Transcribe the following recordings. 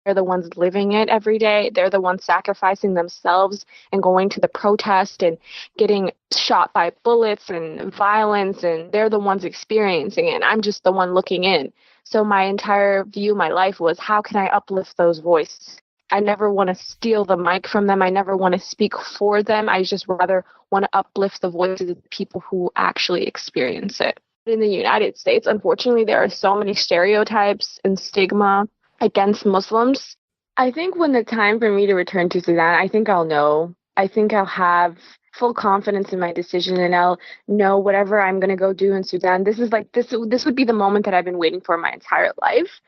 They're the ones living it every day. They're the ones sacrificing themselves and going to the protest and getting shot by bullets and violence, and they're the ones experiencing it. And I'm just the one looking in. So my entire view, my life was, how can I uplift those voices? I never want to steal the mic from them. I never want to speak for them. I just rather want to uplift the voices of the people who actually experience it. In the United States, unfortunately, there are so many stereotypes and stigma against Muslims. I think when the time for me to return to Sudan, I think I'll know. I think I'll have full confidence in my decision, and I'll know whatever I'm going to go do in Sudan. This would be the moment that I've been waiting for my entire life.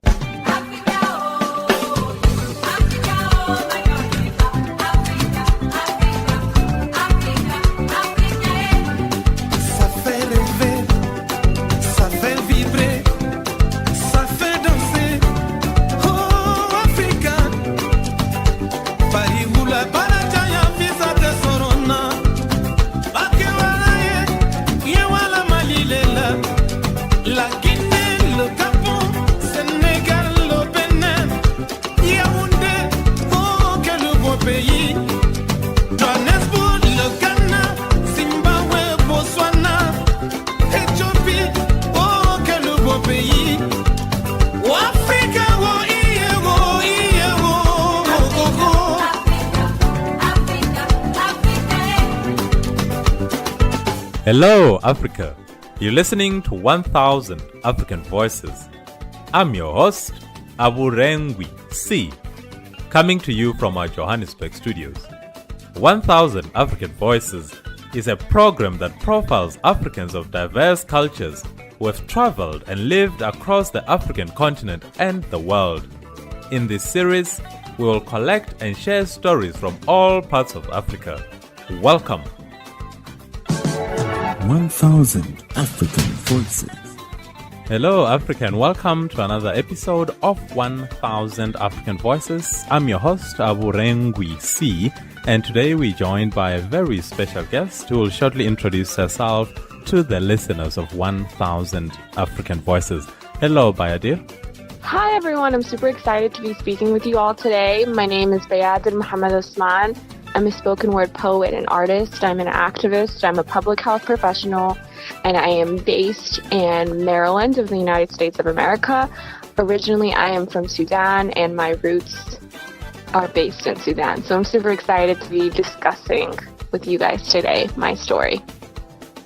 Hello, Africa. You're listening to 1000 African Voices. I'm your host, Aburengwi C, coming to you from our Johannesburg studios. 1000 African Voices is a program that profiles Africans of diverse cultures who have traveled and lived across the African continent and the world. In this series, we will collect and share stories from all parts of Africa. Welcome. 1000 African Voices. Hello, Africa, and welcome to another episode of 1000 African Voices. I'm your host, Aburengwi C, and today we're joined by a very special guest who will shortly introduce herself to the listeners of 1000 African Voices. Hello, Bayadir. Hi, everyone. I'm super excited to be speaking with you all today. My name is Bayadir Mohamed-Osman. I'm a spoken word poet and artist. I'm an activist. I'm a public health professional, and I am based in Maryland of the United States of America. Originally, I am from Sudan, and my roots are based in Sudan. So I'm super excited to be discussing with you guys today my story.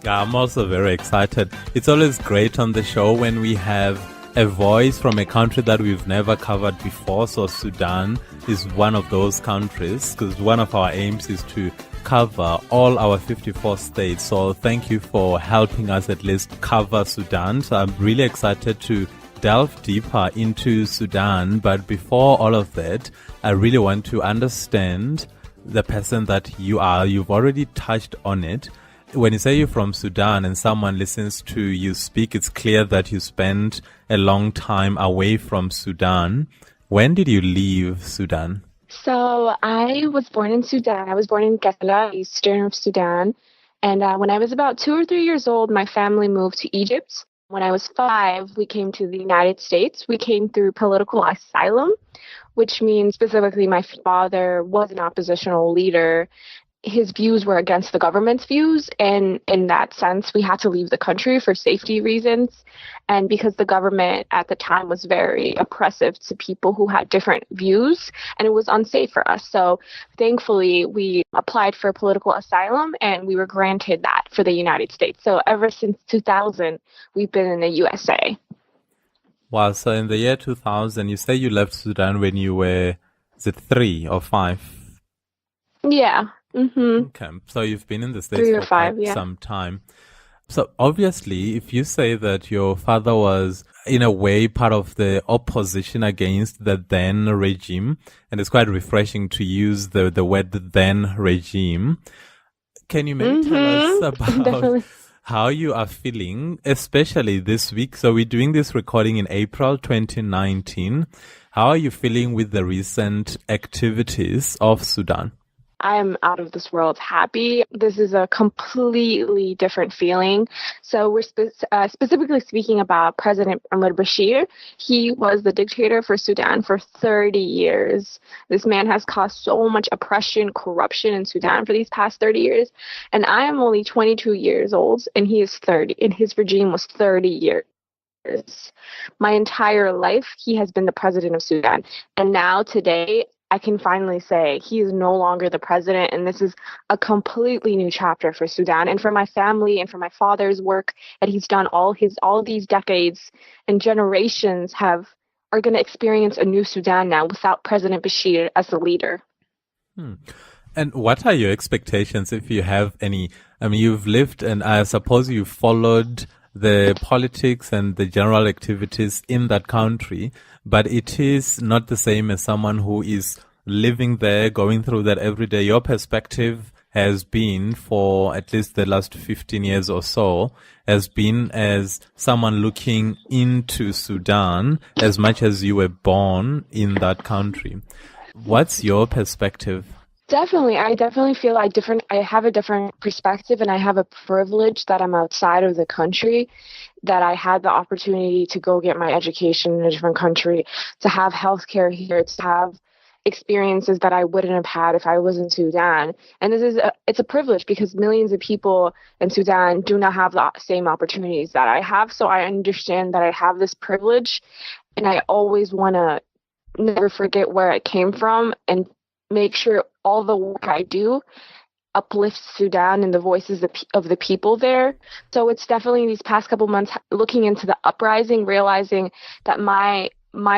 I'm also very excited. It's always great on the show when we have a voice from a country that we've never covered before. So Sudan is one of those countries, because one of our aims is to cover all our 54 states. So thank you for helping us at least cover Sudan. So I'm really excited to delve deeper into Sudan. But before all of that, I really want to understand the person that you are. You've already touched on it. When you say you're from Sudan and someone listens to you speak, it's clear that you spent a long time away from Sudan. When did you leave Sudan? So I was born in Sudan. I was born in Kassala, eastern of Sudan. And when I was about 2 or 3 years old, my family moved to Egypt. When I was 5, we came to the United States. We came through political asylum, which means specifically my father was an oppositional leader. His views were against the government's views, and in that sense, we had to leave the country for safety reasons, and because the government at the time was very oppressive to people who had different views, and it was unsafe for us. So thankfully, we applied for political asylum, and we were granted that for the United States. So ever since 2000, we've been in the USA. Wow, so in the year 2000, you say you left Sudan when you were, is it 3 or 5? Yeah. Mm-hmm. Okay, so you've been in the States for quite some time. So obviously, if you say that your father was in a way part of the opposition against the then regime, and it's quite refreshing to use the word then regime, can you maybe tell us about how you are feeling, especially this week? So we're doing this recording in April 2019. How are you feeling with the recent activities of Sudan? I'm out of this world happy. This is a completely different feeling. So we're specifically speaking about President Omar Bashir. He was the dictator for Sudan for 30 years. This man has caused so much oppression, corruption in Sudan for these past 30 years. And I am only 22 years old, and he is 30, and his regime was 30 years. My entire life, he has been the president of Sudan. And now, today, I can finally say he is no longer the president, and this is a completely new chapter for Sudan and for my family and for my father's work that he's done all these decades and generations are going to experience a new Sudan now without President Bashir as the leader. And what are your expectations, if you have any? I mean, you've lived, and I suppose you followed the politics and the general activities in that country, but it is not the same as someone who is living there, going through that every day. Your perspective has been, for at least the last 15 years or so, has been as someone looking into Sudan as much as you were born in that country. What's your perspective? Definitely. I definitely feel I have a different perspective, and I have a privilege that I'm outside of the country, that I had the opportunity to go get my education in a different country, to have healthcare here, to have experiences that I wouldn't have had if I was in Sudan. And it's a privilege because millions of people in Sudan do not have the same opportunities that I have. So I understand that I have this privilege, and I always want to never forget where I came from and make sure all the work I do uplifts Sudan and the voices of the people there. So it's definitely these past couple months looking into the uprising, realizing that my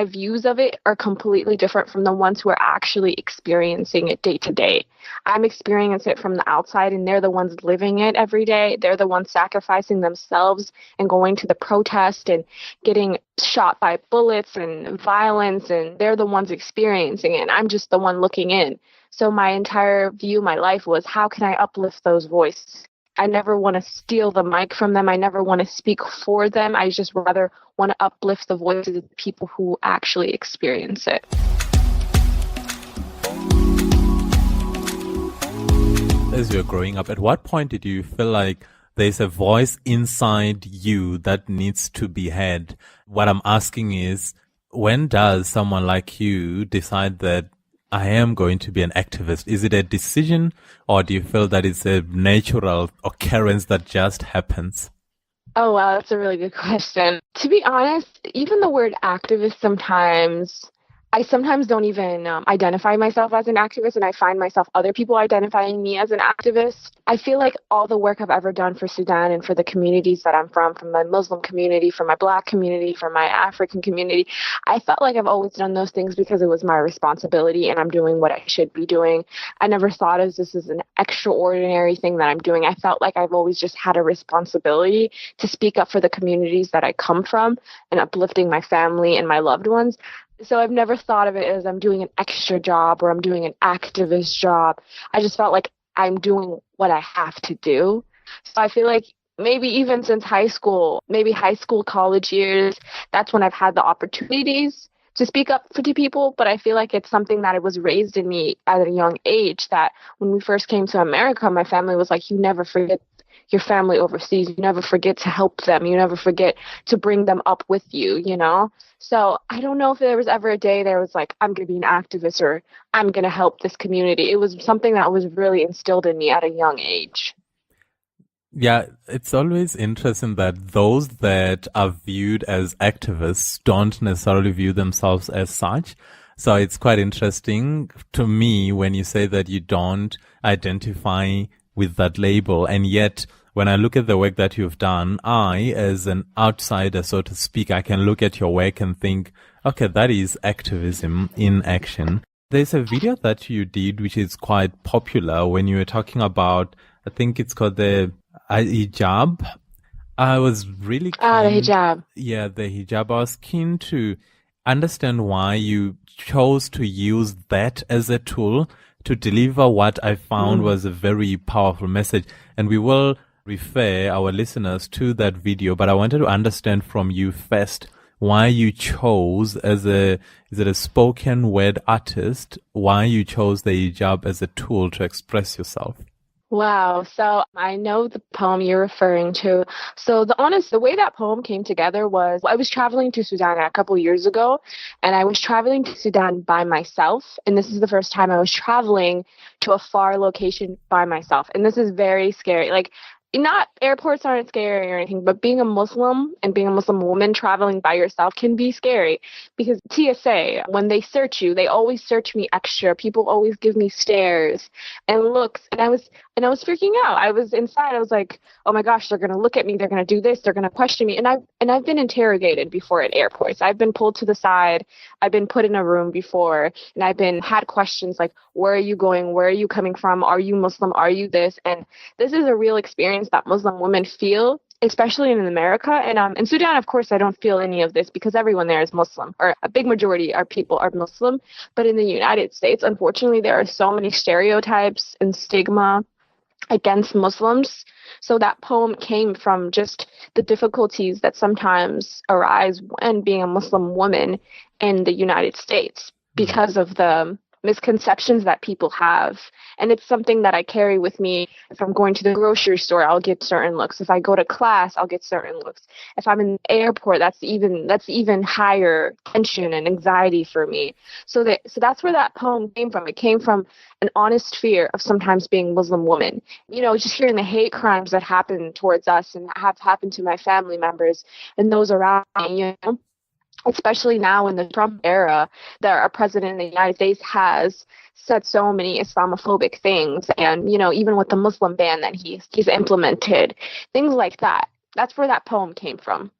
views of it are completely different from the ones who are actually experiencing it day to day. I'm experiencing it from the outside, and they're the ones living it every day. They're the ones sacrificing themselves and going to the protest and getting shot by bullets and violence, and they're the ones experiencing it. And I'm just the one looking in. So my entire view, my life was, how can I uplift those voices? I never want to steal the mic from them. I never want to speak for them. I just rather want to uplift the voices of the people who actually experience it. As you're growing up, at what point did you feel like there's a voice inside you that needs to be heard? What I'm asking is, when does someone like you decide that I am going to be an activist? Is it a decision, or do you feel that it's a natural occurrence that just happens? Oh, wow, that's a really good question. To be honest, even the word activist I sometimes don't even identify myself as an activist, and I find myself other people identifying me as an activist. I feel like all the work I've ever done for Sudan and for the communities that I'm from my Muslim community, from my Black community, from my African community, I felt like I've always done those things because it was my responsibility and I'm doing what I should be doing. I never thought of this as an extraordinary thing that I'm doing. I felt like I've always just had a responsibility to speak up for the communities that I come from and uplifting my family and my loved ones. So I've never thought of it as I'm doing an extra job or I'm doing an activist job. I just felt like I'm doing what I have to do. So I feel like maybe even since high school, college years, that's when I've had the opportunities to speak up for people. But I feel like it's something that it was raised in me at a young age, that when we first came to America, my family was like, you never forget your family overseas. You never forget to help them. You never forget to bring them up with you, you know? So I don't know if there was ever a day there was like, I'm going to be an activist or I'm going to help this community. It was something that was really instilled in me at a young age. Yeah, it's always interesting that those that are viewed as activists don't necessarily view themselves as such. So it's quite interesting to me when you say that you don't identify with that label, and yet when I look at the work that you've done, I, as an outsider, so to speak, I can look at your work and think, okay, that is activism in action. There's a video that you did which is quite popular when you were talking about, I think it's called the hijab. I was really keen. The hijab. Yeah, the hijab. I was keen to understand why you chose to use that as a tool to deliver what I found was a very powerful message. And we will refer our listeners to that video, but I wanted to understand from you first, why you chose is it a spoken word artist, why you chose the hijab as a tool to express yourself? Wow. So I know the poem you're referring to. So the way that poem came together was I was traveling to Sudan a couple years ago, and I was traveling to Sudan by myself. And this is the first time I was traveling to a far location by myself. And this is very scary. Like, not airports aren't scary or anything, but being a Muslim and being a Muslim woman traveling by yourself can be scary because TSA, when they search you, they always search me extra. People always give me stares and looks, and I was freaking out. I was inside. I was like, "Oh my gosh, they're going to look at me. They're going to do this. They're going to question me." And I've been interrogated before at airports. I've been pulled to the side. I've been put in a room before, and I've been had questions like, "Where are you going? Where are you coming from? Are you Muslim? Are you this?" And this is a real experience that Muslim women feel, especially in America. And in Sudan, of course, I don't feel any of this because everyone there is Muslim, or a big majority of people are Muslim. But in the United States, unfortunately, there are so many stereotypes and stigma against Muslims. So that poem came from just the difficulties that sometimes arise when being a Muslim woman in the United States because of the misconceptions that people have. And it's something that I carry with me. If I'm going to the grocery store, I'll get certain looks. If I go to class, I'll get certain looks. If I'm in the airport, that's even higher tension and anxiety for me. So that's where that poem came from. It came from an honest fear of sometimes being Muslim woman. Just hearing the hate crimes that happen towards us and have happened to my family members and those around me, especially now in the Trump era, that our president of the United States has said so many Islamophobic things. And, even with the Muslim ban that he's implemented, things like that. That's where that poem came from.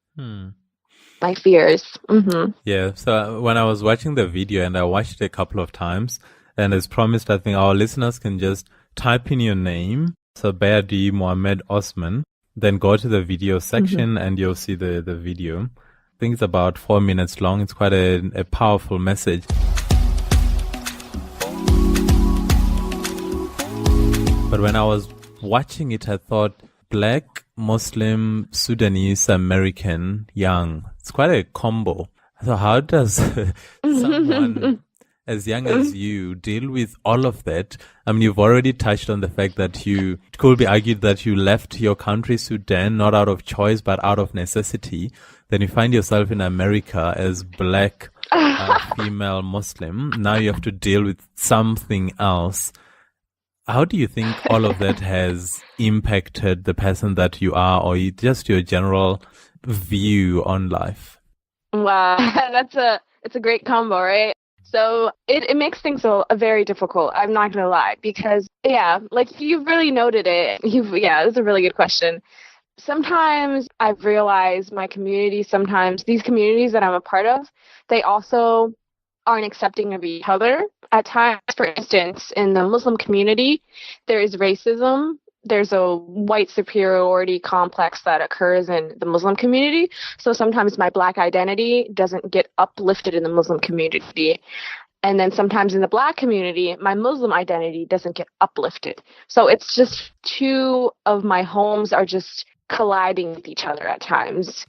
My fears. Mm-hmm. Yeah. So when I was watching the video, and I watched it a couple of times, and as promised, I think our listeners can just type in your name. So Bayadir Mohamed-Osman, then go to the video section and you'll see the video. I think it's about 4 minutes long. It's quite a powerful message. But when I was watching it, I thought Black Muslim Sudanese American young. It's quite a combo. So how does someone as young as you deal with all of that? I mean, you've already touched on the fact that it could be argued that you left your country, Sudan, not out of choice, but out of necessity. Then you find yourself in America as Black female Muslim. Now you have to deal with something else. How do you think all of that has impacted the person that you are, or just your general view on life? Wow, it's a great combo, right? So it makes things very difficult. I'm not going to lie, because like you've really noted it. That's a really good question. Sometimes I've realized my community, sometimes these communities that I'm a part of, they also aren't accepting of each other. At times, for instance, in the Muslim community, there is racism. There's a white superiority complex that occurs in the Muslim community. So sometimes my Black identity doesn't get uplifted in the Muslim community. And then sometimes in the Black community, my Muslim identity doesn't get uplifted. So it's just two of my homes are just colliding with each other at times.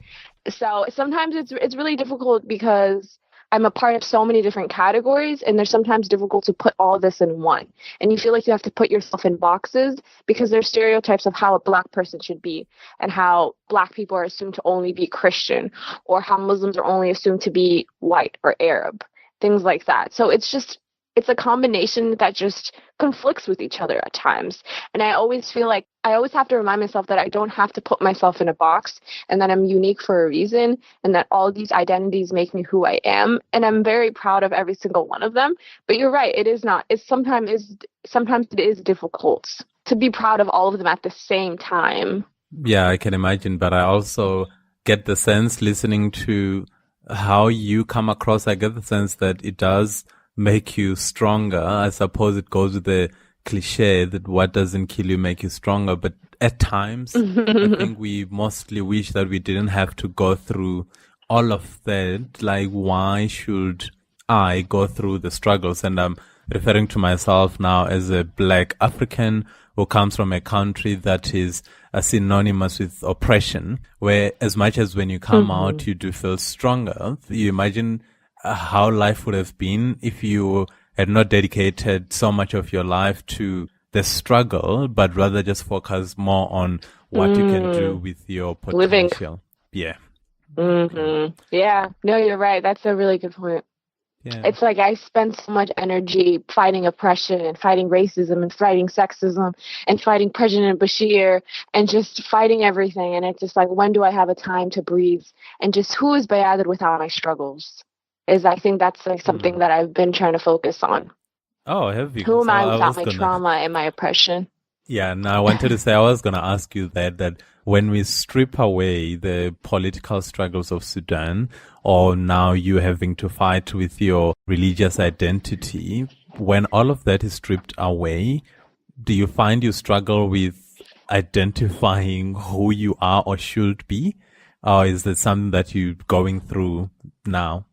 So sometimes it's really difficult because I'm a part of so many different categories, and they're sometimes difficult to put all this in one. And you feel like you have to put yourself in boxes because there's stereotypes of how a Black person should be, and how Black people are assumed to only be Christian, or how Muslims are only assumed to be white or Arab, things like that. So it's a combination that just conflicts with each other at times. And I always feel like I always have to remind myself that I don't have to put myself in a box, and that I'm unique for a reason, and that all these identities make me who I am. And I'm very proud of every single one of them. But you're right, sometimes it is difficult to be proud of all of them at the same time. Yeah, I can imagine. But I also get the sense, listening to how you come across, I get the sense that it does make you stronger. I suppose it goes with the cliche that what doesn't kill you make you stronger. But at times, I think we mostly wish that we didn't have to go through all of that. Like, why should I go through the struggles? And I'm referring to myself now as a Black African who comes from a country that is synonymous with oppression, where as much as when you come out, you do feel stronger. You imagine how life would have been if you had not dedicated so much of your life to the struggle, but rather just focus more on what you can do with your Living. potential. Yeah. Yeah. No, you're right. That's a really good point. Yeah. It's like I spend so much energy fighting oppression and fighting racism and fighting sexism and fighting President Bashir and just fighting everything. And it's just like, when do I have a time to breathe? And just who is Bayadir without my struggles? I think that's like something that I've been trying to focus on. Oh, have you? Who am So I I without was my gonna, trauma and my oppression? yeah, no, I wanted to say, I was going to ask you that when we strip away the political struggles of Sudan, or now you having to fight with your religious identity, when all of that is stripped away, do you find you struggle with identifying who you are or should be? Or is that something that you're going through now?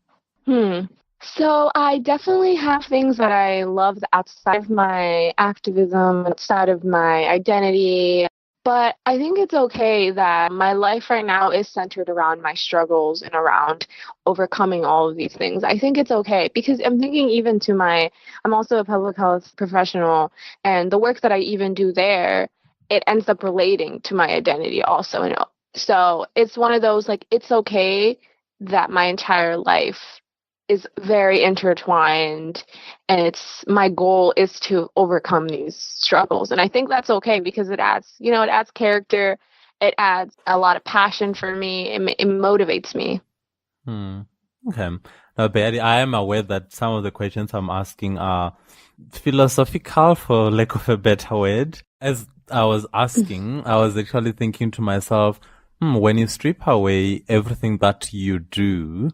So I definitely have things that I love outside of my activism, outside of my identity. But I think it's okay that my life right now is centered around my struggles and around overcoming all of these things. I think it's okay because I'm thinking even to I'm also a public health professional, and the work that I even do there, it ends up relating to my identity also. So it's one of those, like, it's okay that my entire life is very intertwined, and my goal is to overcome these struggles. And I think that's okay because it adds character, it adds a lot of passion for me, it motivates me. Okay. Now, Betty, I am aware that some of the questions I'm asking are philosophical, for lack of a better word. As I was asking, I was actually thinking to myself, when you strip away everything that you do,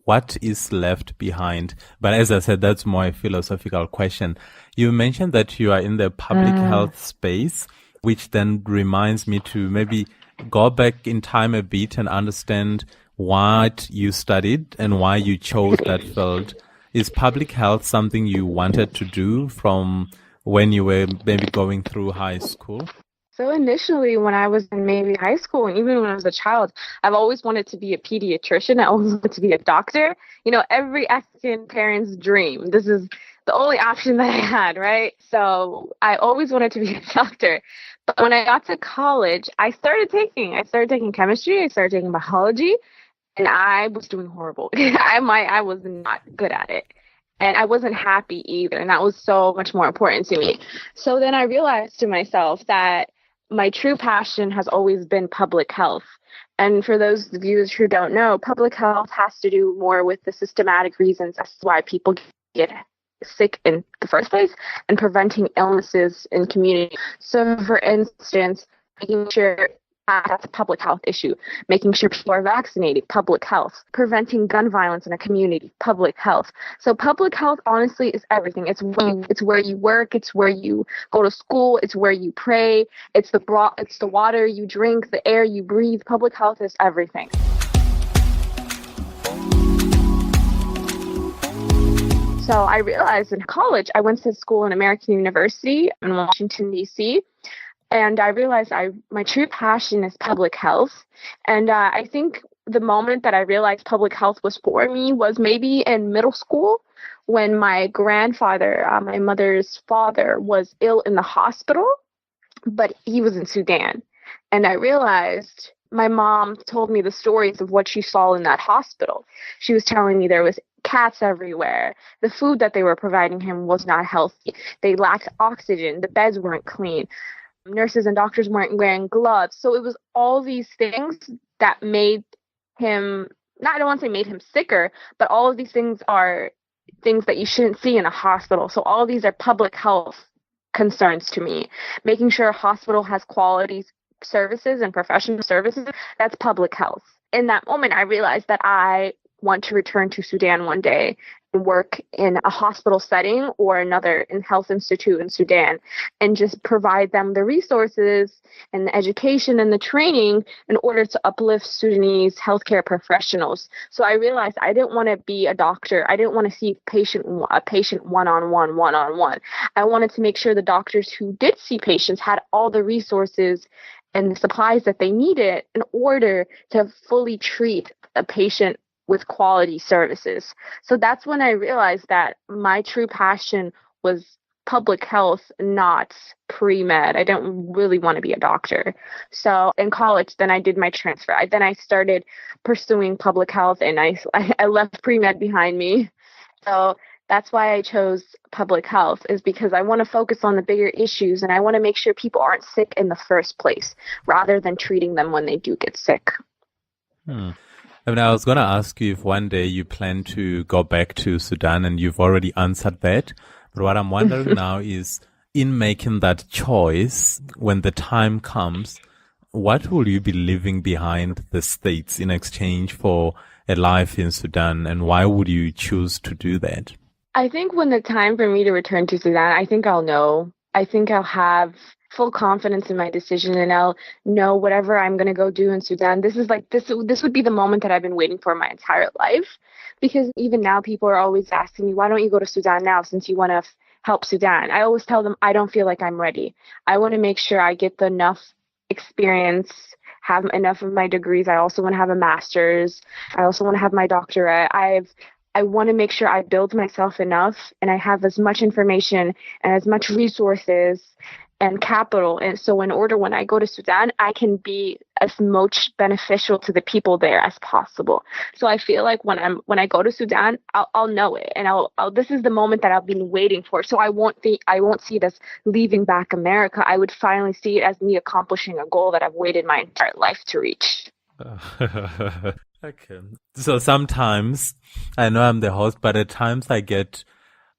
what is left behind? But as I said, that's more a philosophical question. You mentioned that you are in the public health space, which then reminds me to maybe go back in time a bit and understand what you studied and why you chose that field. Is public health something you wanted to do from when you were maybe going through high school? So initially, when I was in maybe high school and even when I was a child, I've always wanted to be a pediatrician. I always wanted to be a doctor. Every African parent's dream. This is the only option that I had, right? So I always wanted to be a doctor. But when I got to college, I started taking chemistry, I started taking biology, and I was doing horrible. I was not good at it. And I wasn't happy either. And that was so much more important to me. So then I realized to myself that my true passion has always been public health. And for those of you who don't know, public health has to do more with the systematic reasons as to why people get sick in the first place and preventing illnesses in community. So for instance, making sure that's a public health issue, making sure people are vaccinated, public health, preventing gun violence in a community, public health. So public health honestly is everything. It's where you work, it's where you go to school, it's where you pray, it's the water you drink, the air you breathe. Public health is everything. So I realized in college, I went to school in American University in Washington, D.C., and I realized my true passion is public health. And I think the moment that I realized public health was for me was maybe in middle school when my grandfather, my mother's father, was ill in the hospital, but he was in Sudan. And I realized my mom told me the stories of what she saw in that hospital. She was telling me there was cats everywhere. The food that they were providing him was not healthy. They lacked oxygen. The beds weren't clean. Nurses and doctors weren't wearing gloves. So it was all these things that made him, I don't want to say made him sicker, but all of these things are things that you shouldn't see in a hospital. So all of these are public health concerns to me. Making sure a hospital has quality services and professional services, that's public health. In that moment, I realized that I want to return to Sudan one day work in a hospital setting or another in health institute in Sudan and just provide them the resources and the education and the training in order to uplift Sudanese healthcare professionals. So I realized I didn't want to be a doctor. I didn't want to see a patient one-on-one. I wanted to make sure the doctors who did see patients had all the resources and the supplies that they needed in order to fully treat a patient with quality services. So that's when I realized that my true passion was public health, not pre-med. I don't really want to be a doctor. So in college, then I did my transfer. Then I started pursuing public health, and I left pre-med behind me. So that's why I chose public health, is because I want to focus on the bigger issues, and I want to make sure people aren't sick in the first place, rather than treating them when they do get sick. I mean, I was going to ask you if one day you plan to go back to Sudan, and you've already answered that. But what I'm wondering now is, in making that choice, when the time comes, what will you be leaving behind the States in exchange for a life in Sudan, and why would you choose to do that? I think when the time for me to return to Sudan, I think I'll know. I think I'll have full confidence in my decision, and I'll know whatever I'm going to go do in Sudan. This would be the moment that I've been waiting for my entire life, because even now people are always asking me, why don't you go to Sudan now since you want to help Sudan? I always tell them I don't feel like I'm ready. I want to make sure I get enough experience, have enough of my degrees. I also want to have a master's. I also want to have my doctorate. I want to make sure I build myself enough and I have as much information and as much resources and capital. And so in order, when I go to Sudan, I can be as much beneficial to the people there as possible. So I feel like when I go to Sudan, I'll know it, and I'll this is the moment that I've been waiting for. So I won't see it as leaving back America. I would finally see it as me accomplishing a goal that I've waited my entire life to reach. Okay. So sometimes, I know I'm the host, but at times I get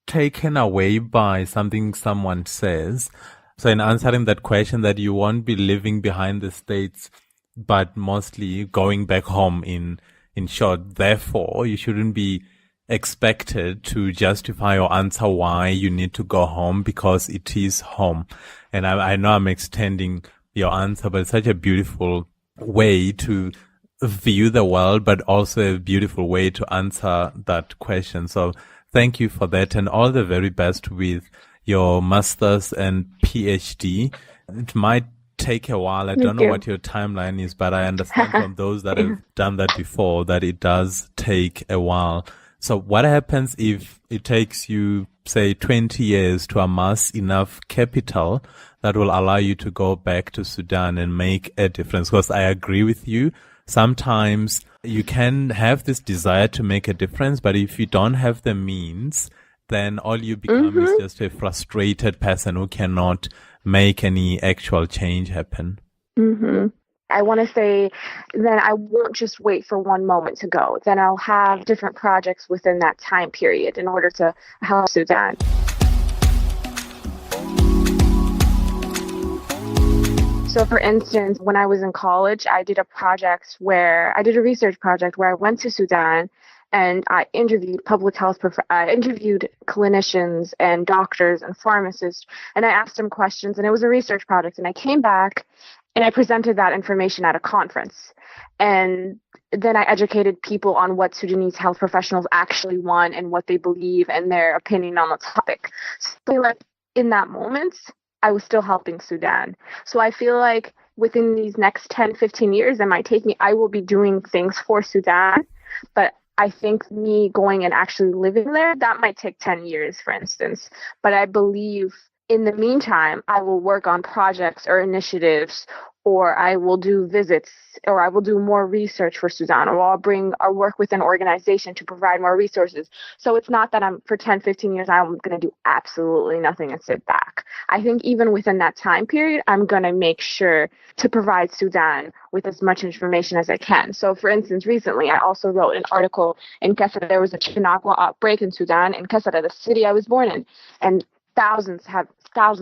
taken away by something someone says. So in answering that question, that you won't be living behind the States, but mostly going back home in short. Therefore, you shouldn't be expected to justify or answer why you need to go home, because it is home. And I know I'm extending your answer, but it's such a beautiful way to view the world, but also a beautiful way to answer that question. So thank you for that, and all the very best with your master's and PhD. It might take a while. I don't know what your timeline is, but I understand from those that have done that before that it does take a while. So what happens if it takes you, say, 20 years to amass enough capital that will allow you to go back to Sudan and make a difference? Because I agree with you. Sometimes you can have this desire to make a difference, but if you don't have the means, then all you become is just a frustrated person who cannot make any actual change happen. I want to say then I won't just wait for one moment to go. Then I'll have different projects within that time period in order to help Sudan. So for instance, when I was in college, I did a research project where I went to Sudan and I interviewed interviewed clinicians and doctors and pharmacists, and I asked them questions, and it was a research project, and I came back and I presented that information at a conference. And then I educated people on what Sudanese health professionals actually want and what they believe and their opinion on the topic. So like in that moment, I was still helping Sudan. So I feel like within these next 10, 15 years I will be doing things for Sudan, but I think me going and actually living there, that might take 10 years, for instance. But I believe in the meantime, I will work on projects or initiatives, or I will do visits, or I will do more research for Sudan, or I'll work with an organization to provide more resources. So it's not that for 10, 15 years, I'm going to do absolutely nothing and sit back. I think even within that time period, I'm going to make sure to provide Sudan with as much information as I can. So for instance, recently, I also wrote an article in Kesara. There was a Chinagua outbreak in Sudan, in Kesara, the city I was born in, and thousands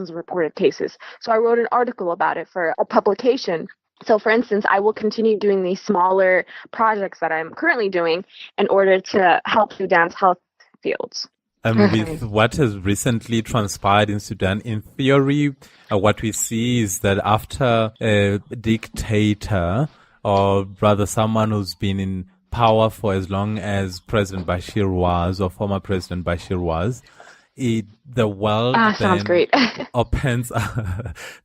of reported cases. So I wrote an article about it for a publication. So for instance, I will continue doing these smaller projects that I'm currently doing in order to help Sudan's health fields. And with what has recently transpired in Sudan, in theory, what we see is that after a dictator, or rather someone who's been in power for as long as President Bashir was, or former President Bashir was, the world sounds great. opens,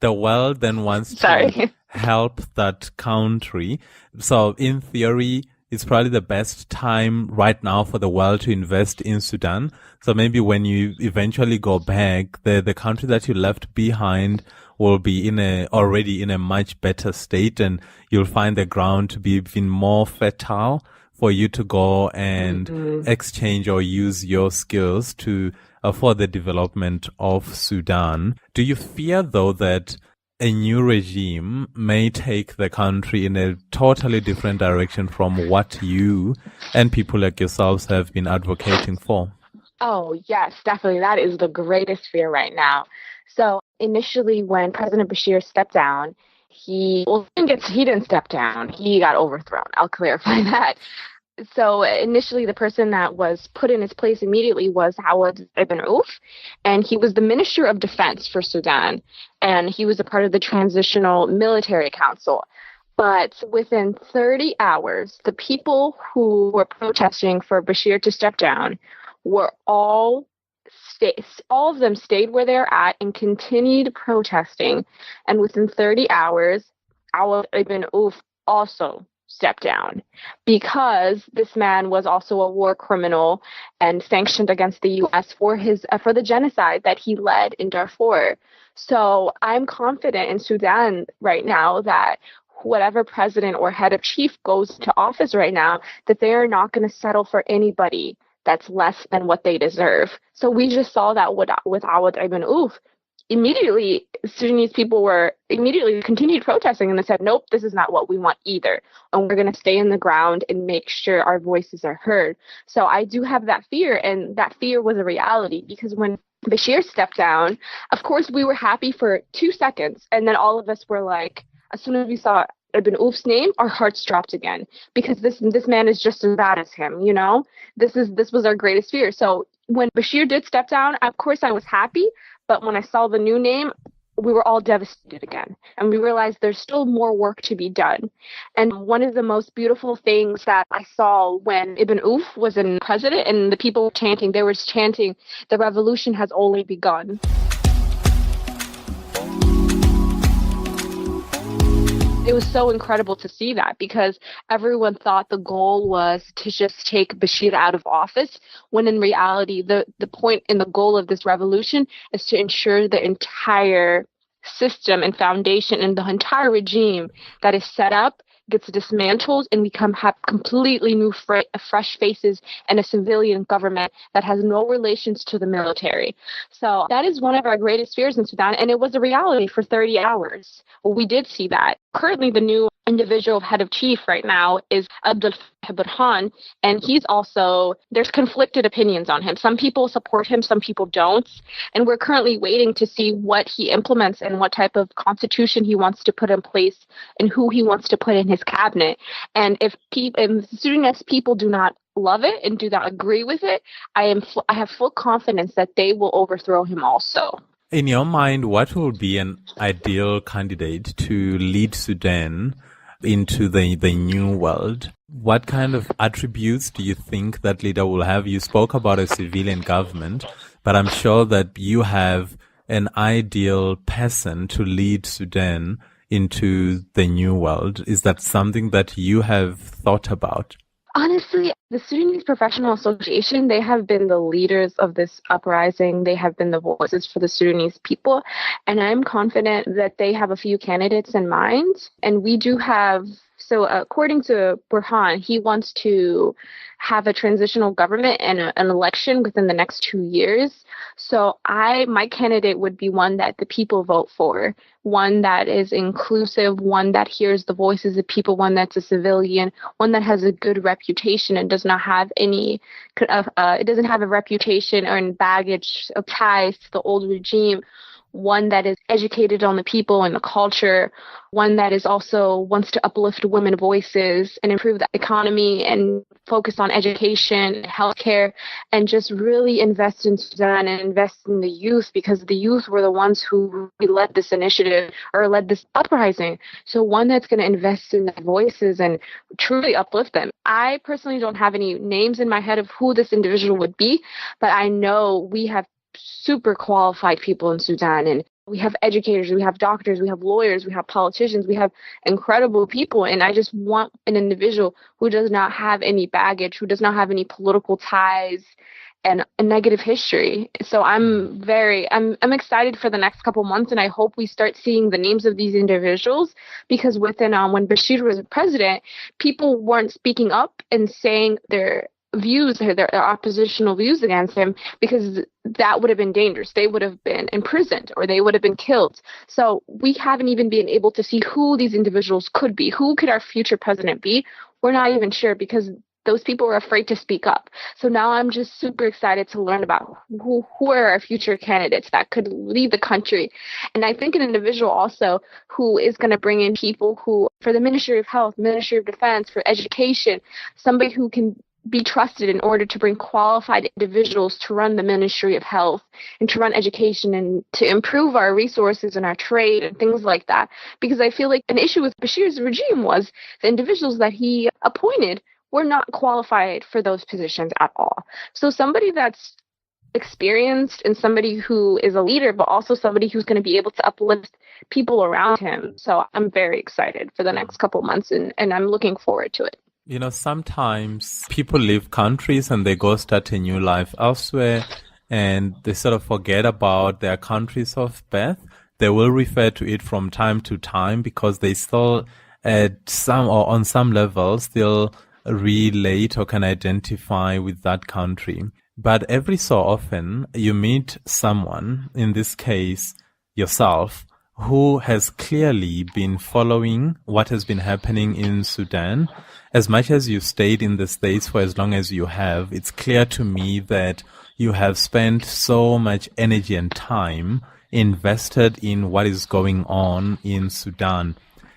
the world then wants to help that country. So in theory, it's probably the best time right now for the world to invest in Sudan. So maybe when you eventually go back, the country that you left behind will be already in a much better state, and you'll find the ground to be even more fertile for you to go and exchange or use your skills for the development of Sudan. Do you fear, though, that a new regime may take the country in a totally different direction from what you and people like yourselves have been advocating for? Oh, yes, definitely. That is the greatest fear right now. So initially, when President Bashir stepped down, he didn't step down. He got overthrown. I'll clarify that. So initially, the person that was put in his place immediately was Awad ibn Auf, and he was the Minister of Defense for Sudan, and he was a part of the Transitional Military Council. But within 30 hours, the people who were protesting for Bashir to step down were all of them stayed where they're at and continued protesting. And within 30 hours, Awad ibn Auf also stepped down, because this man was also a war criminal and sanctioned against the U.S. for the genocide that he led in Darfur. So I'm confident in Sudan right now that whatever president or head of chief goes to office right now, that they are not going to settle for anybody that's less than what they deserve. So we just saw that with Awad ibn Auf. Immediately, Sudanese people continued protesting, and they said, nope, this is not what we want either. And we're going to stay in the ground and make sure our voices are heard. So I do have that fear, and that fear was a reality, because when Bashir stepped down, of course, we were happy for 2 seconds. And then all of us were like, as soon as we saw Ibn Auf's name, our hearts dropped again, because this man is just as bad as him, you know? This was our greatest fear. So when Bashir did step down, of course I was happy, but when I saw the new name, we were all devastated again. And we realized there's still more work to be done. And one of the most beautiful things that I saw when Ibn Auf was in president and the people chanting, they were chanting, the revolution has only begun. It was so incredible to see that, because everyone thought the goal was to just take Bashir out of office, when in reality, the point and the goal of this revolution is to ensure the entire system and foundation and the entire regime that is set up gets dismantled, and we have completely new fresh faces and a civilian government that has no relations to the military. So that is one of our greatest fears in Sudan, and it was a reality for 30 hours. Well, we did see that. Currently, the new individual head of chief right now is Abdel Burhan, and there's conflicted opinions on him. Some people support him, some people don't, and we're currently waiting to see what he implements and what type of constitution he wants to put in place and who he wants to put in his cabinet. And if Sudanese people do not love it and do not agree with it, I have full confidence that they will overthrow him also. In your mind, what will be an ideal candidate to lead Sudan into the new world? What kind of attributes do you think that leader will have? You spoke about a civilian government, but I'm sure that you have an ideal person to lead Sudan into the new world. Is that something that you have thought about? Honestly, the Sudanese Professional Association, they have been the leaders of this uprising. They have been the voices for the Sudanese people. And I'm confident that they have a few candidates in mind. And we do have, so according to Burhan, he wants to have a transitional government and an election within the next 2 years. So my candidate would be one that the people vote for, one that is inclusive, one that hears the voices of people, one that's a civilian, one that has a good reputation and does not have it doesn't have a reputation or baggage of ties to the old regime, one that is educated on the people and the culture, one that is also wants to uplift women voices and improve the economy and focus on education, healthcare, and just really invest in Sudan and invest in the youth, because the youth were the ones who really led this initiative or led this uprising. So one that's going to invest in their voices and truly uplift them. I personally don't have any names in my head of who this individual would be, but I know we have super qualified people in Sudan, and we have educators, we have doctors, we have lawyers, we have politicians, we have incredible people. And I just want an individual who does not have any baggage, who does not have any political ties and a negative history. So I'm excited for the next couple months, and I hope we start seeing the names of these individuals, because when Bashir was president, people weren't speaking up and saying their views, their oppositional views against him, because that would have been dangerous. They would have been imprisoned or they would have been killed. So we haven't even been able to see who these individuals could be. Who could our future president be? We're not even sure, because those people were afraid to speak up. So now I'm just super excited to learn about who are our future candidates that could lead the country. And I think an individual also who is going to bring in people who, for the Ministry of Health, Ministry of Defense, for education, somebody who can be trusted in order to bring qualified individuals to run the Ministry of Health and to run education and to improve our resources and our trade and things like that. Because I feel like an issue with Bashir's regime was the individuals that he appointed were not qualified for those positions at all. So somebody that's experienced and somebody who is a leader, but also somebody who's going to be able to uplift people around him. So I'm very excited for the next couple months, and I'm looking forward to it. You know, sometimes people leave countries and they go start a new life elsewhere, and they sort of forget about their countries of birth. They will refer to it from time to time because they still, at some or on some level, still relate or can identify with that country. But every so often, you meet someone, in this case, yourself, who has clearly been following what has been happening in Sudan. As much as you stayed in the States for as long as you have, it's clear to me that you have spent so much energy and time invested in what is going on in Sudan.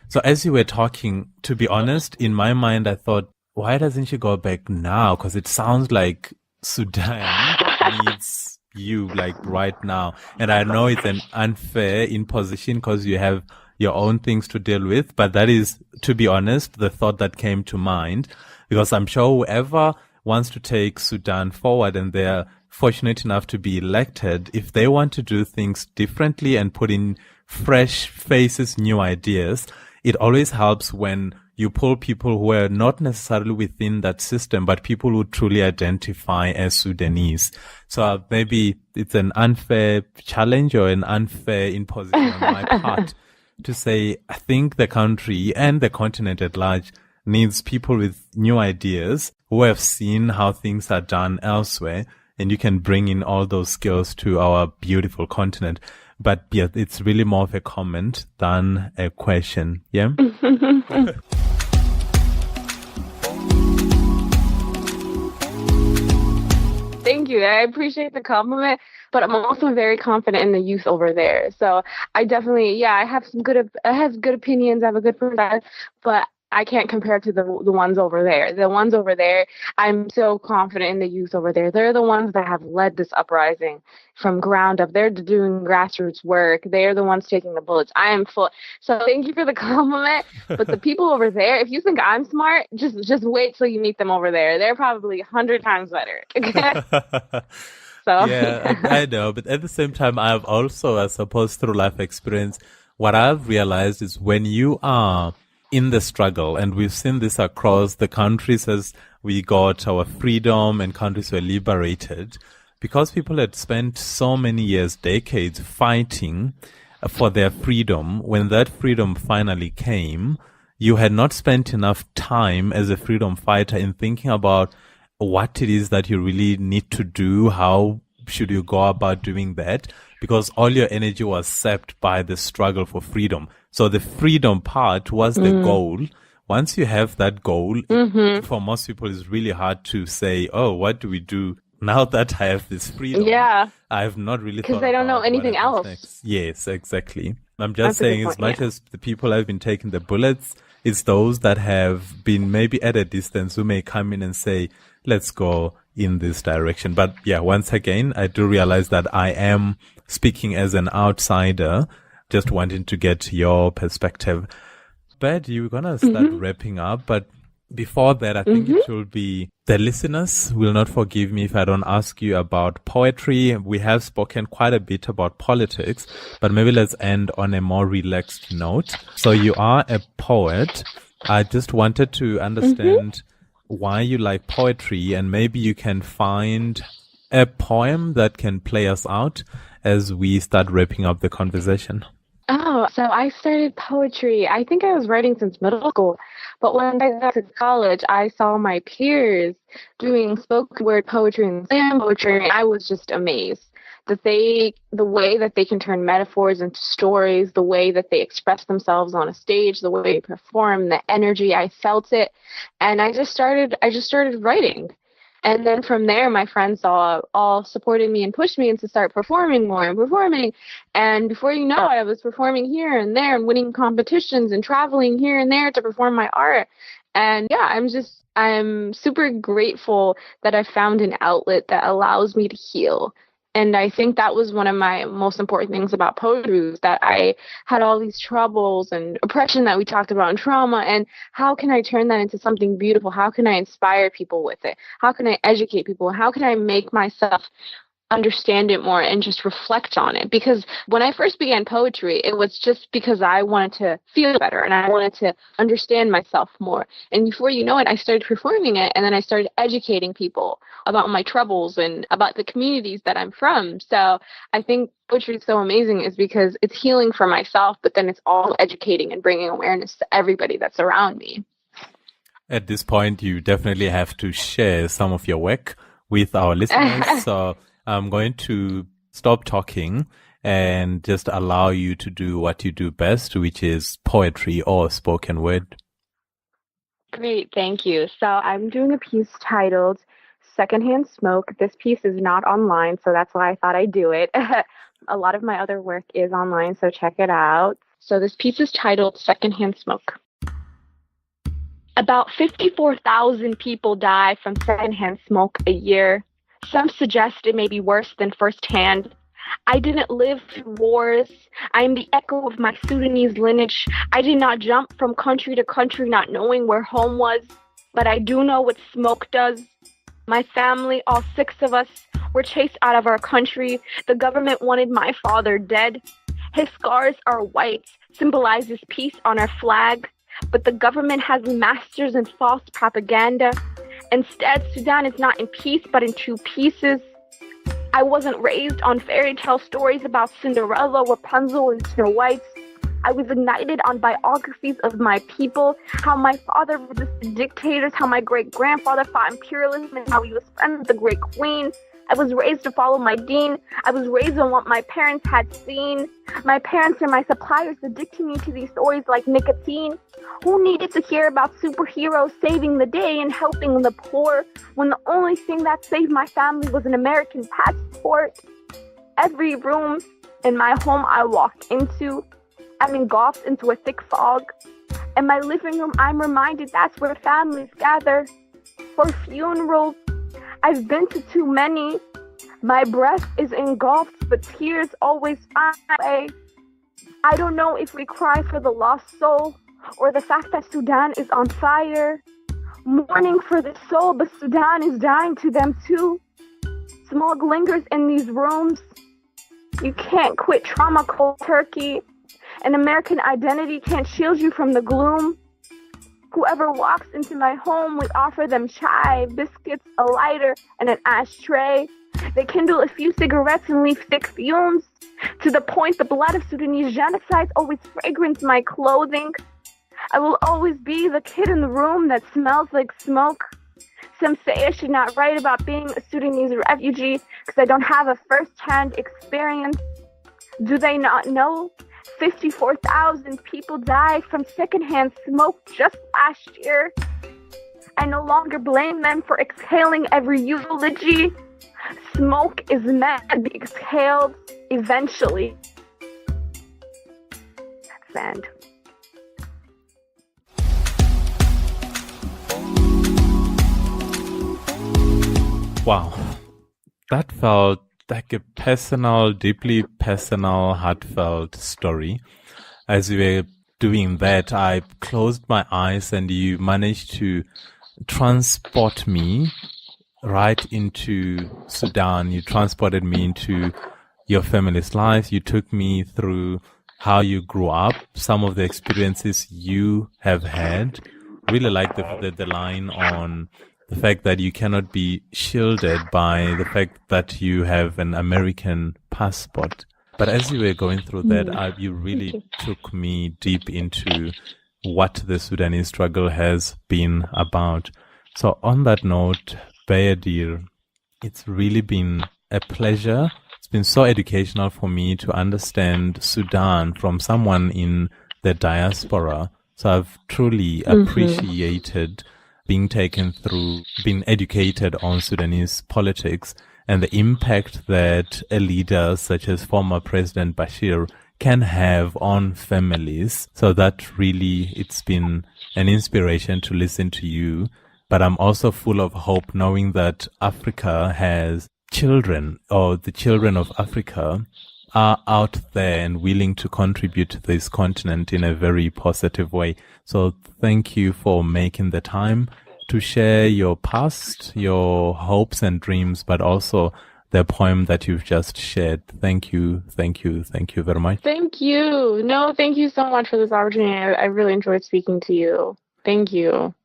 So as you were talking, to be honest, in my mind, I thought, why doesn't she go back now? Because it sounds like Sudan needs you like right now. And I know it's an unfair imposition because you have your own things to deal with, but that is, to be honest, the thought that came to mind, because I'm sure whoever wants to take Sudan forward and they're fortunate enough to be elected, if they want to do things differently and put in fresh faces, new ideas, it always helps when you pull people who are not necessarily within that system, but people who truly identify as Sudanese. So maybe it's an unfair challenge or an unfair imposition on my part to say, I think the country and the continent at large needs people with new ideas who have seen how things are done elsewhere, and you can bring in all those skills to our beautiful continent. But yeah, it's really more of a comment than a question. Yeah. Thank you. I appreciate the compliment, but I'm also very confident in the youth over there. So I definitely, I have good opinions. I have a good perspective, but I can't compare to the ones over there. The ones over there, I'm so confident in the youth over there. They're the ones that have led this uprising from ground up. They're doing grassroots work. They're the ones taking the bullets. I am full. So thank you for the compliment. But the people over there, if you think I'm smart, just wait till you meet them over there. They're probably 100 times better. So yeah, I know. But at the same time, I've also, I suppose, through life experience, what I've realized is when you are in the struggle, and we've seen this across the countries as we got our freedom and countries were liberated, because people had spent so many years, decades fighting for their freedom. When that freedom finally came, you had not spent enough time as a freedom fighter in thinking about what it is that you really need to do, how should you go about doing that, because all your energy was sapped by the struggle for freedom. So the freedom part was the goal. Once you have that goal, for most people it's really hard to say, oh, what do we do Now that I have this freedom, Yeah, I have not really because thought they don't know about what anything happens else. next. Yes, exactly. I'm just That's a good saying, as point, much yeah. as the people have been taking the bullets, it's those that have been maybe at a distance who may come in and say, let's go in this direction. But yeah, once again, I do realize that I am speaking as an outsider, just wanting to get your perspective. But you're going to start wrapping up, but before that, I think it should be the listeners will not forgive me if I don't ask you about poetry. We have spoken quite a bit about politics, but maybe let's end on a more relaxed note. So you are a poet. I just wanted to understand why you like poetry, and maybe you can find a poem that can play us out as we start wrapping up the conversation. Oh, so I started poetry. I think I was writing since middle school, but when I got to college, I saw my peers doing spoken word poetry and slam poetry, and I was just amazed that the way that they can turn metaphors into stories, the way that they express themselves on a stage, the way they perform, the energy, I felt it, and I just started writing. And then from there, my friends all supported me and pushed me into start performing more and performing. And before you know it, I was performing here and there and winning competitions and traveling here and there to perform my art. And yeah, I'm super grateful that I found an outlet that allows me to heal. And I think that was one of my most important things about poetry was that I had all these troubles and oppression that we talked about and trauma. And how can I turn that into something beautiful? How can I inspire people with it? How can I educate people? How can I make myself understand it more and just reflect on it? Because when I first began poetry, it was just because I wanted to feel better and I wanted to understand myself more. And before you know it, I started performing it, and then I started educating people about my troubles and about the communities that I'm from. So I think poetry is so amazing is because it's healing for myself, but then it's all educating and bringing awareness to everybody that's around me. At this point, you definitely have to share some of your work with our listeners. So I'm going to stop talking and just allow you to do what you do best, which is poetry or spoken word. Great, thank you. So I'm doing a piece titled Secondhand Smoke. This piece is not online, so that's why I thought I'd do it. A lot of my other work is online, so check it out. So this piece is titled Secondhand Smoke. About 54,000 people die from secondhand smoke a year. Some suggest it may be worse than firsthand. I didn't live through wars. I am the echo of my Sudanese lineage. I did not jump from country to country not knowing where home was, but I do know what smoke does. My family, all 6 of us, were chased out of our country. The government wanted my father dead. His scars are white, symbolizes peace on our flag, but the government has masters in false propaganda. Instead, Sudan is not in peace, but in 2 pieces. I wasn't raised on fairy tale stories about Cinderella, Rapunzel, and Snow White. I was ignited on biographies of my people, how my father resisted dictators, how my great-grandfather fought imperialism, and how he was friends with the great queen. I was raised to follow my dean. I was raised on what my parents had seen. My parents and my suppliers addicted me to these stories like nicotine. Who needed to hear about superheroes saving the day and helping the poor when the only thing that saved my family was an American passport? Every room in my home I walk into, I'm engulfed into a thick fog. In my living room, I'm reminded that's where families gather for funerals. I've been to too many. My breath is engulfed, but tears always find my way. I don't know if we cry for the lost soul or the fact that Sudan is on fire. Mourning for the soul, but Sudan is dying to them too. Smog lingers in these rooms. You can't quit trauma cold turkey. An American identity can't shield you from the gloom. Whoever walks into my home, we offer them chai, biscuits, a lighter, and an ashtray. They kindle a few cigarettes and leave thick fumes. To the point the blood of Sudanese genocides always fragrance my clothing. I will always be the kid in the room that smells like smoke. Some say I should not write about being a Sudanese refugee because I don't have a first-hand experience. Do they not know? 54,000 people died from secondhand smoke just last year. I no longer blame them for exhaling every eulogy. Smoke is meant to be exhaled eventually. That's the end. Wow. That felt like a personal, deeply personal, heartfelt story. As we were doing that, I closed my eyes and you managed to transport me right into Sudan. You transported me into your family's life. You took me through how you grew up, some of the experiences you have had. Really like the line on the fact that you cannot be shielded by the fact that you have an American passport. But as you were going through that, you really took me deep into what the Sudanese struggle has been about. So on that note, Bayadir, it's really been a pleasure. It's been so educational for me to understand Sudan from someone in the diaspora. So I've truly appreciated being taken through, being educated on Sudanese politics and the impact that a leader such as former President Bashir can have on families. So that really, it's been an inspiration to listen to you. But I'm also full of hope knowing that Africa has children, or the children of Africa are out there and willing to contribute to this continent in a very positive way. So thank you for making the time to share your past, your hopes and dreams, but also the poem that you've just shared. Thank you. Thank you. Thank you very much. Thank you. No, thank you so much for this opportunity. I really enjoyed speaking to you. Thank you.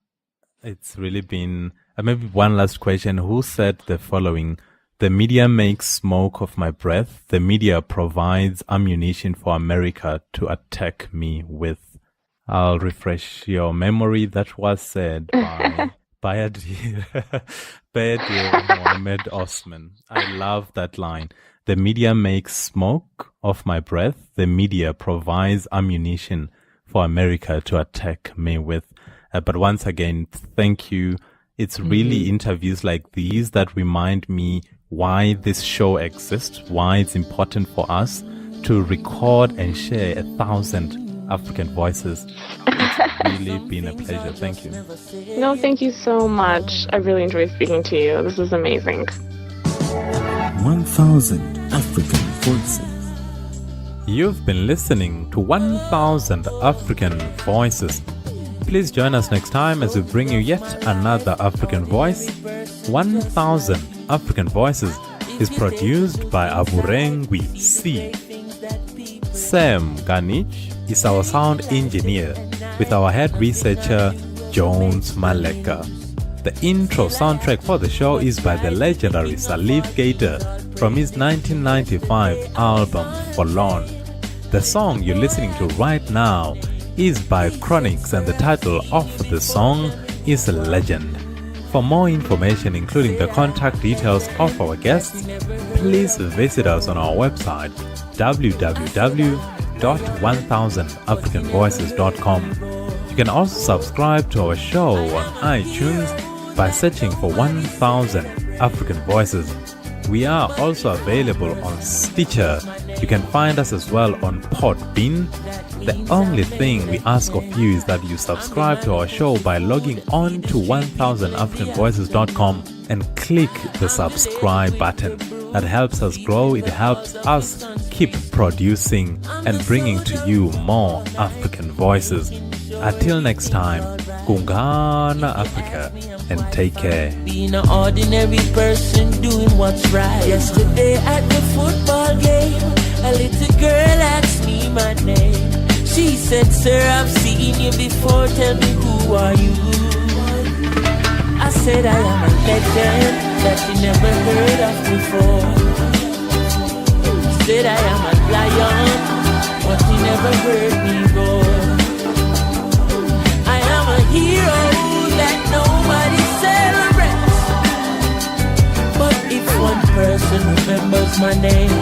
It's really been, maybe one last question. Who said the following? The media makes smoke of my breath. The media provides ammunition for America to attack me with. I'll refresh your memory. That was said by Bayadir Mohamed-Osman. I love that line. The media makes smoke of my breath. The media provides ammunition for America to attack me with. But once again, thank you. It's really interviews like these that remind me why this show exists, why it's important for us to record and share 1,000 African voices. It's really been a pleasure. Thank you. No, thank you so much. I really enjoyed speaking to you. This is amazing. 1,000 African voices. You've been listening to 1,000 African Voices. Please join us next time as we bring you yet another African voice. 1,000 African Voices is produced by Aburengwi C. Sam Ganich is our sound engineer, with our head researcher Jones Maleka. The intro soundtrack for the show is by the legendary Salif Gator from his 1995 album Forlorn. The song you're listening to right now is by Chronix, and the title of the song is Legend. For more information, including the contact details of our guests, please visit us on our website www.1000africanvoices.com. You can also subscribe to our show on iTunes by searching for 1000 African Voices. We are also available on Stitcher. You can find us as well on Podbean. The only thing we ask of you is that you subscribe to our show by logging on to 1000africanvoices.com and click the subscribe button. That helps us grow. It helps us keep producing and bringing to you more African voices. Until next time, Kungana Africa, and take care. Being an ordinary person doing what's right. Yesterday at the football game, a little girl asked me my name. She said, "Sir, I've seen you before. Tell me, who are you?" I said, "I am a legend that you never heard of before." She said, "I am a lion, but you never heard me roar. I am a hero that nobody celebrates. But if one person remembers my name,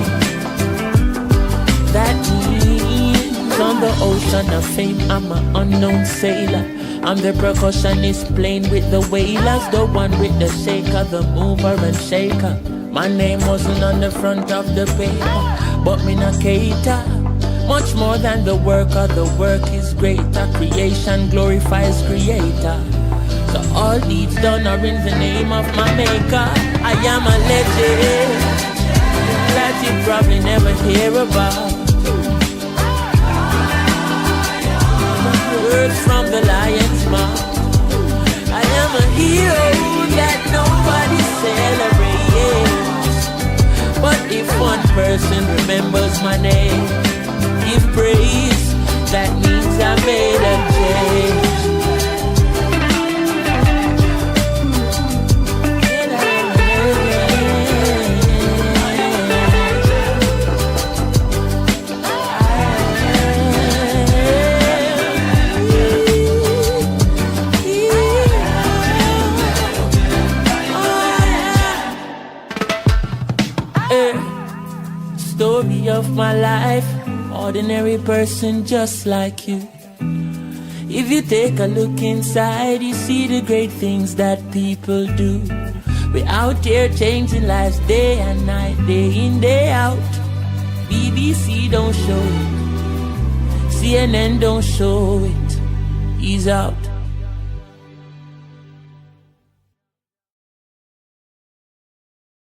that means on the ocean of fame I'm an unknown sailor. I'm the percussionist playing with the wailers, the one with the shaker, the mover and shaker. My name wasn't on the front of the paper, but me not cater. Much more than the work is greater. Creation glorifies creator. So all deeds done are in the name of my maker. I am a legend that you probably never hear about. Words from the lion's mouth. I am a hero that nobody celebrates. But if one person remembers my name, give praise, that means I made a change. Story of my life, ordinary person just like you. If you take a look inside, you see the great things that people do. We're out here changing lives day and night, day in, day out. BBC don't show it, CNN don't show it. He's out.